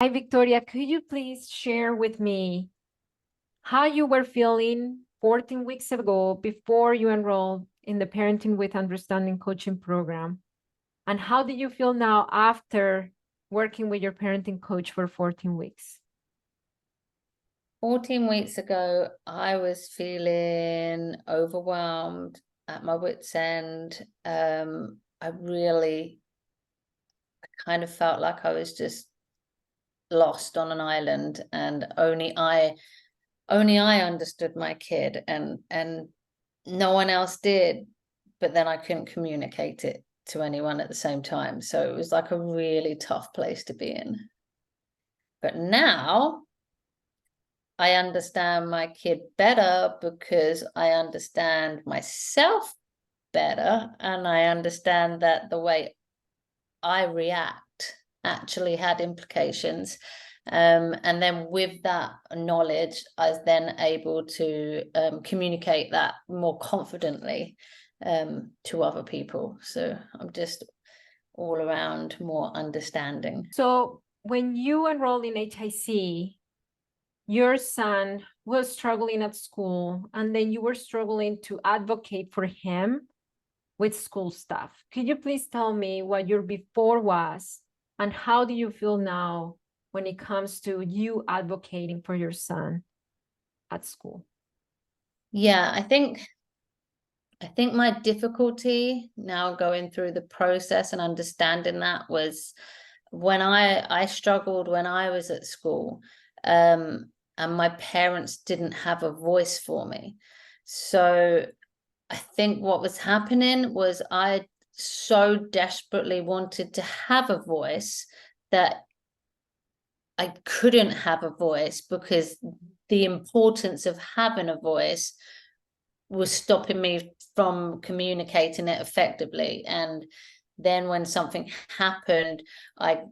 Hi, Victoria. Could you please share with me how you were feeling 14 weeks ago before you enrolled in the Parenting with Understanding coaching program? And how do you feel now after working with your parenting coach for 14 weeks? 14 weeks ago, I was feeling overwhelmed, at my wit's end. I kind of felt like I was just lost on an island, and only I understood my kid, and no one else did. But then I couldn't communicate it to anyone at the same time. So it was like a really tough place to be in. But now I understand my kid better because I understand myself better, and I understand that the way I react actually had implications. And then with that knowledge, I was then able to communicate that more confidently to other people. So I'm just all around more understanding. So when you enrolled in HIC, your son was struggling at school, and then you were struggling to advocate for him with school stuff. Could you please tell me what your before was, and how do you feel now when it comes to you advocating for your son at school? Yeah, I think my difficulty now going through the process and understanding that was when I struggled when I was at school, and my parents didn't have a voice for me. So I think what was happening was I so desperately wanted to have a voice that I couldn't have a voice, because the importance of having a voice was stopping me from communicating it effectively. And then when something happened, I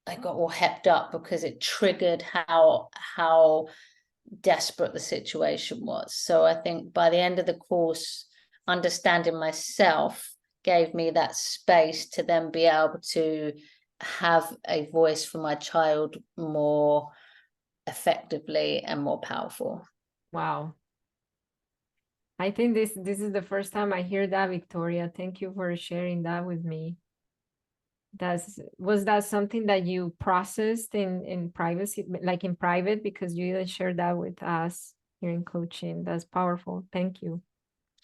got all hepped up because it triggered how desperate the situation was. So I think by the end of the course, understanding myself gave me that space to then be able to have a voice for my child more effectively and more powerful. Wow. I think this is the first time I hear that, Victoria. Thank you for sharing that with me. Was that something that you processed in privacy, like in private, because you didn't share that with us here in coaching? That's powerful. Thank you.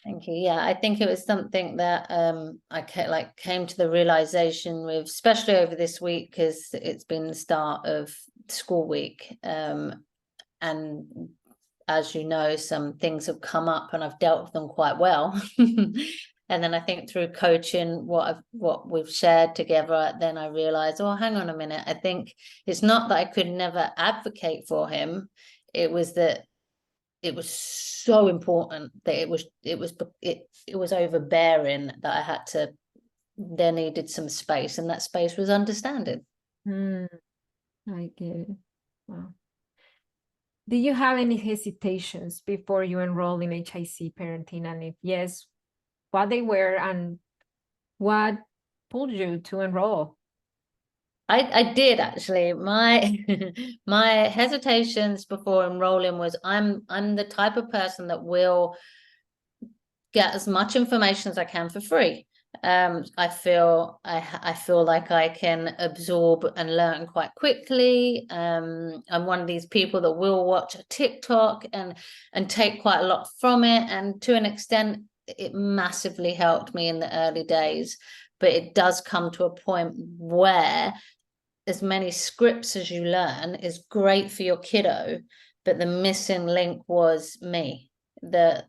Thank you. Yeah, I think it was something that I came to the realization with, especially over this week, because it's been the start of school week. And as you know, some things have come up and I've dealt with them quite well. And then I think through coaching, what we've shared together, then I realized, oh, hang on a minute. I think it's not that I could never advocate for him. It was that it was so important that it was overbearing that I had to, there needed some space, and that space was understanding. I get it. Wow. Did you have any hesitations before you enrolled in HIC parenting? And if yes, what they were and what pulled you to enroll? I did actually. My my hesitations before enrolling was I'm the type of person that will get as much information as I can for free. I feel like I can absorb and learn quite quickly. I'm one of these people that will watch a TikTok and take quite a lot from it, and to an extent, it massively helped me in the early days. But it does come to a point where as many scripts as you learn is great for your kiddo, but the missing link was me. The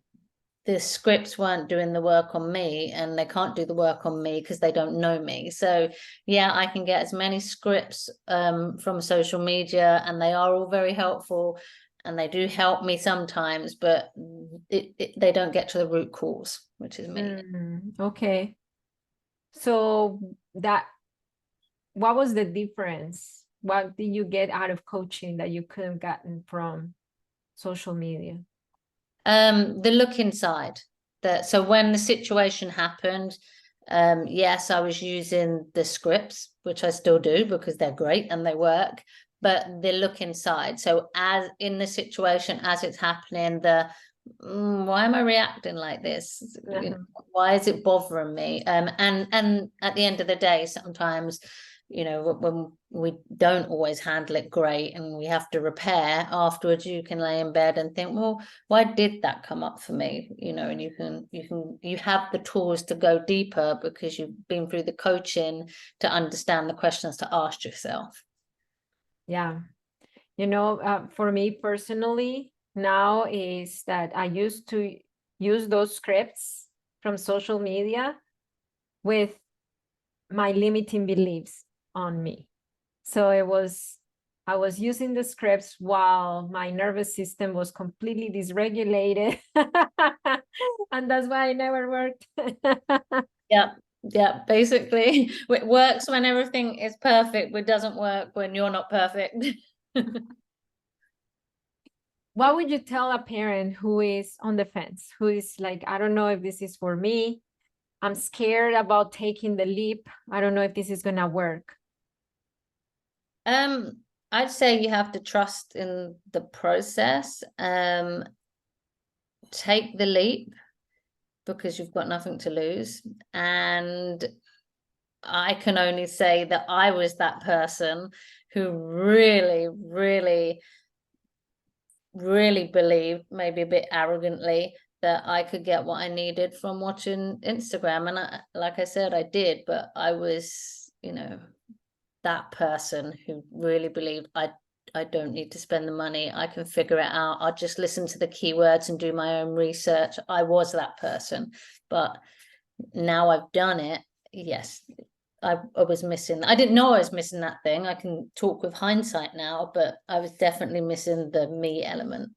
scripts weren't doing the work on me, and they can't do the work on me because they don't know me. So yeah, I can get as many scripts from social media, and they are all very helpful and they do help me sometimes, but they don't get to the root cause, which is me. Okay. So what was the difference? What did you get out of coaching that you couldn't gotten from social media? The look inside. So when the situation happened, yes, I was using the scripts, which I still do because they're great and they work. but the look inside. So as in the situation, as it's happening, why am I reacting like this? You know, why is it bothering me? And at the end of the day, sometimes, you know, when we don't always handle it great and we have to repair afterwards, you can lay in bed and think, well, why did that come up for me? You know, and you have the tools to go deeper because you've been through the coaching to understand the questions to ask yourself. Yeah. You know, for me personally, now is that I used to use those scripts from social media with my limiting beliefs on me. So I was using the scripts while my nervous system was completely dysregulated. And that's why it never worked. Yeah, basically it works when everything is perfect, but doesn't work when you're not perfect. What would you tell a parent who is on the fence, who is like, I don't know if this is for me, I'm scared about taking the leap, I don't know if this is gonna work? I'd say you have to trust in the process. Take the leap because you've got nothing to lose. And I can only say that I was that person who really, really, really believed, maybe a bit arrogantly, that I could get what I needed from watching Instagram. And like I said, I did, but I was, you know, that person who really believed I don't need to spend the money. I can figure it out. I'll just listen to the keywords and do my own research. I was that person, but now I've done it. Yes, I was missing. I didn't know I was missing that thing. I can talk with hindsight now, but I was definitely missing the me element.